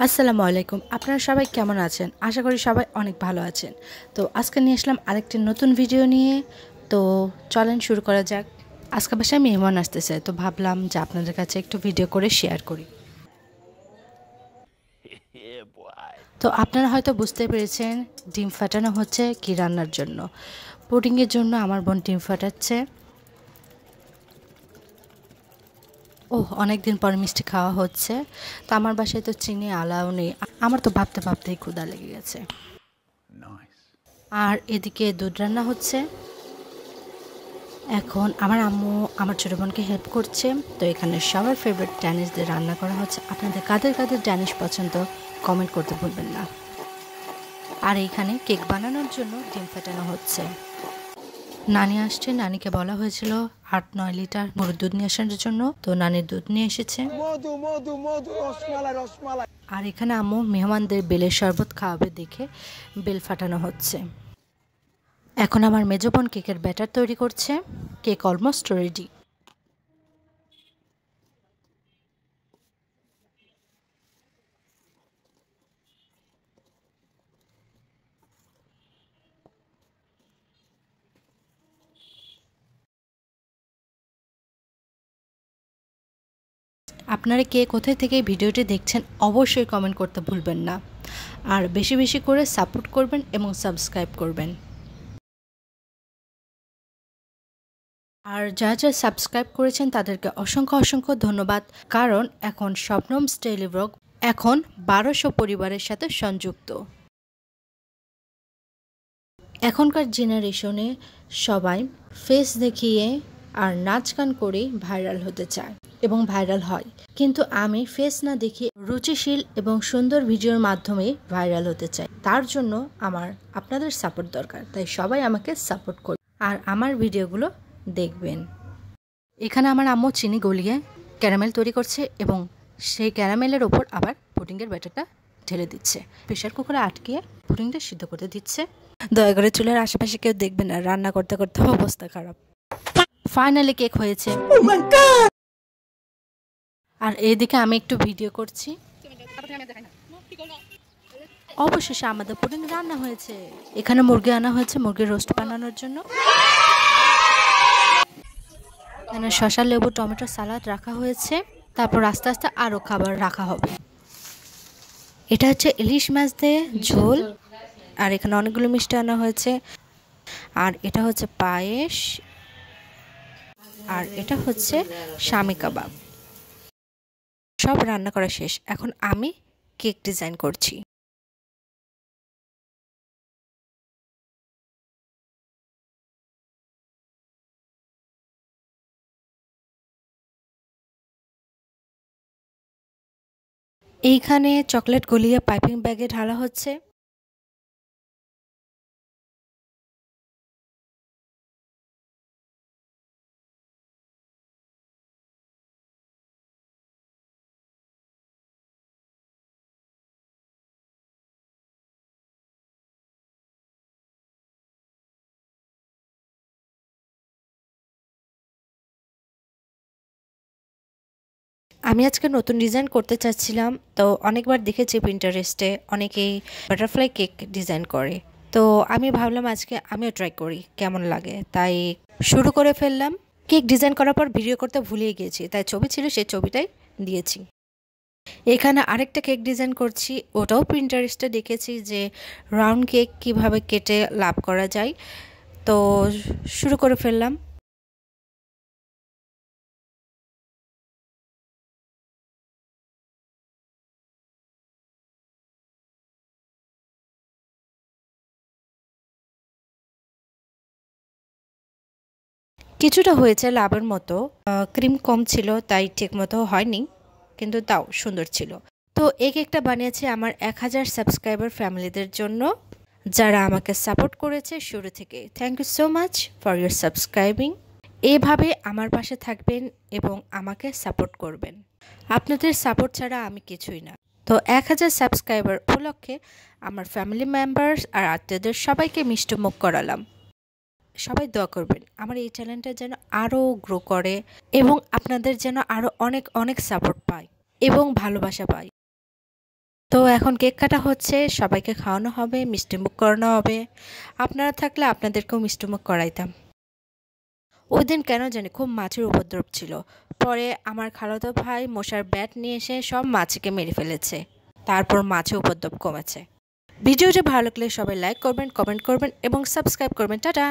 আসসালামু আলাইকুম। আপনারা সবাই কেমন আছেন? আশা করি সবাই অনেক ভালো আছেন। তো আজকে নিয়ে আসলাম আরেকটি নতুন ভিডিও নিয়ে। তো চলেন শুরু করা যাক। আজকে বাসায় মেহমান আসতেছে, তো ভাবলাম যে আপনাদের কাছে একটু ভিডিও করে শেয়ার করি। তো আপনারা হয়তো বুঝতে পেরেছেন ডিম ফাটানো হচ্ছে কি রান্নার জন্য। পুডিংয়ের জন্য আমার বোন ডিম ফাটাচ্ছে। অনেক দিন পর মিষ্টি খাওয়া হচ্ছে। তো আমার বাসায় তো চিনি আলাও নেই। আমার তো ভাবতে ভাবতেই ক্ষুধা লেগে গেছে। আর এদিকে দুধ রান্না হচ্ছে। এখন আমার আম্মু আমার ছোটো বোনকে হেল্প করছে। তো এখানে সবার ফেভারিট ড্যানিশ দিয়ে রান্না করা হচ্ছে। আপনাদের কাদের কাদের ড্যানিশ পছন্দ কমেন্ট করতে ভুলবেন না। আর এইখানে কেক বানানোর জন্য ডিম ফাটানো হচ্ছে। নানি আসছে, নানিকে বলা হয়েছিল ৮-৯ লিটার গরুর দুধ নিয়ে আসার জন্য। তো নানির দুধ নিয়ে এসেছে। আর এখানে আম্মু মেহমানদের বেলের শরবত খাওয়াবে দেখে বেল ফাটানো হচ্ছে। এখন আমার মেজো বোন কেকের ব্যাটার তৈরি করছে। Cake almost ready. আপনারা কে কোথায় থেকে ভিডিওটি দেখছেন অবশ্যই কমেন্ট করতে ভুলবেন না। আর বেশি বেশি করে সাপোর্ট করবেন এবং সাবস্ক্রাইব করবেন। আর যারা যারা সাবস্ক্রাইব করেছেন তাদেরকে অসংখ্য অসংখ্য ধন্যবাদ। কারণ এখন শবনমস ডেইলি ব্লগ এখন ১২০০ পরিবারের সাথে সংযুক্ত। এখনকার জেনারেশনে সবাই ফেস দেখিয়ে আর নাচ গান করে ভাইরাল হতে চায় এবং ভাইরাল হয়। কিন্তু আমি ফেস না দেখিয়ে রুচিশীল এবং সুন্দর ভিডিওর মাধ্যমে ভাইরাল হতে চাই। তার জন্য আমার আপনাদের সাপোর্ট দরকার। তাই সবাই আমাকে সাপোর্ট করুন আর আমার ভিডিওগুলো দেখবেন। এখানে আমার আম্মু চিনি গলিয়ে ক্যারামেল তৈরি করছে এবং সেই ক্যারামেলের ওপর আবার পুডিংয়ের ব্যাটারটা ঢেলে দিচ্ছে। প্রেশার কুকারে আটকিয়ে পুডিংটা সিদ্ধ করতে দিচ্ছে। দয়া করে চুলার আশেপাশে কেউ দেখবেন না, রান্না করতে করতে অবস্থা খারাপ। ফাইনালি কেক হয়েছে। আর এইদিকে আমি একটু ভিডিও করছি। অবশেষে আমাদের পুডিং রান্না হয়েছে। এখানে মুরগি আনা হয়েছে মুরগির রোস্ট বানানোর জন্য। এখানে শসা, লেবু, টমেটো সালাদ রাখা হয়েছে। তারপর আস্তে আস্তে আরও খাবার রাখা হবে। এটা হচ্ছে ইলিশ মাছ দিয়ে ঝোল। আর এখানে অনেকগুলো মিষ্টি আনা হয়েছে। আর এটা হচ্ছে পায়েস। আর এটা হচ্ছে শামি কাবাব। সব রান্না করা শেষ। এখন আমি কেক ডিজাইন করছি। এইখানে চকলেট গলিয়ে পাইপিং ব্যাগে ঢালা হচ্ছে। আমি আজকে নতুন ডিজাইন করতে চাচ্ছিলাম। তো অনেকবার দেখেছি পিন্টারেস্টে অনেকেই বাটারফ্লাই কেক ডিজাইন করে। তো আমি ভাবলাম আজকে আমিও ট্রাই করি কেমন লাগে। তাই শুরু করে ফেললাম। কেক ডিজাইন করার পর ভিডিও করতে ভুলিয়ে গিয়েছি, তাই ছবি ছিল সেই ছবিটাই দিয়েছি। এখানে আরেকটা কেক ডিজাইন করছি। ওটাও পিন্টারেস্টে দেখেছি যে রাউন্ড কেক কিভাবে কেটে লাভ করা যায়। তো শুরু করে ফেললাম। কিছুটা হয়েছে লাভের মতো। ক্রিম কম ছিল তাই ঠিক মতো হয়নি, কিন্তু তাও সুন্দর ছিল। তো এই কেকটা বানিয়েছি আমার ১০০০ সাবস্ক্রাইবার ফ্যামিলিদের জন্য, যারা আমাকে সাপোর্ট করেছে শুরু থেকে। Thank you so much for your subscribing. এভাবে আমার পাশে থাকবেন এবং আমাকে সাপোর্ট করবেন। আপনাদের সাপোর্ট ছাড়া আমি কিছুই না। তো ১০০০ সাবস্ক্রাইবার উপলক্ষে আমার ফ্যামিলি মেম্বার্স আর আত্মীয়দের সবাইকে মিষ্টিমুখ করালাম। সবাই দোয়া করবেন আমার এই চ্যানেলটা যেন আরও গ্রো করে এবং আপনাদের যেন আরও অনেক অনেক সাপোর্ট পায় এবং ভালোবাসা পায়। তো এখন কেক কাটা হচ্ছে, সবাইকে খাওয়ানো হবে, মিষ্টিমুখ করানো হবে। আপনারা থাকলে আপনাদেরকেও মিষ্টিমুখ করাইতাম। ওই দিন কেন জানি খুব মাছির উপদ্রব ছিল। পরে আমার খালাতো ভাই মশার ব্যাট নিয়ে এসে সব মাছিকে মেরে ফেলেছে। তারপর মাছির উপদ্রব কমেছে। ভিডিওটি ভালো লাগলে সবাই লাইক করবেন, কমেন্ট করবেন এবং সাবস্ক্রাইব করবেন। টাটা।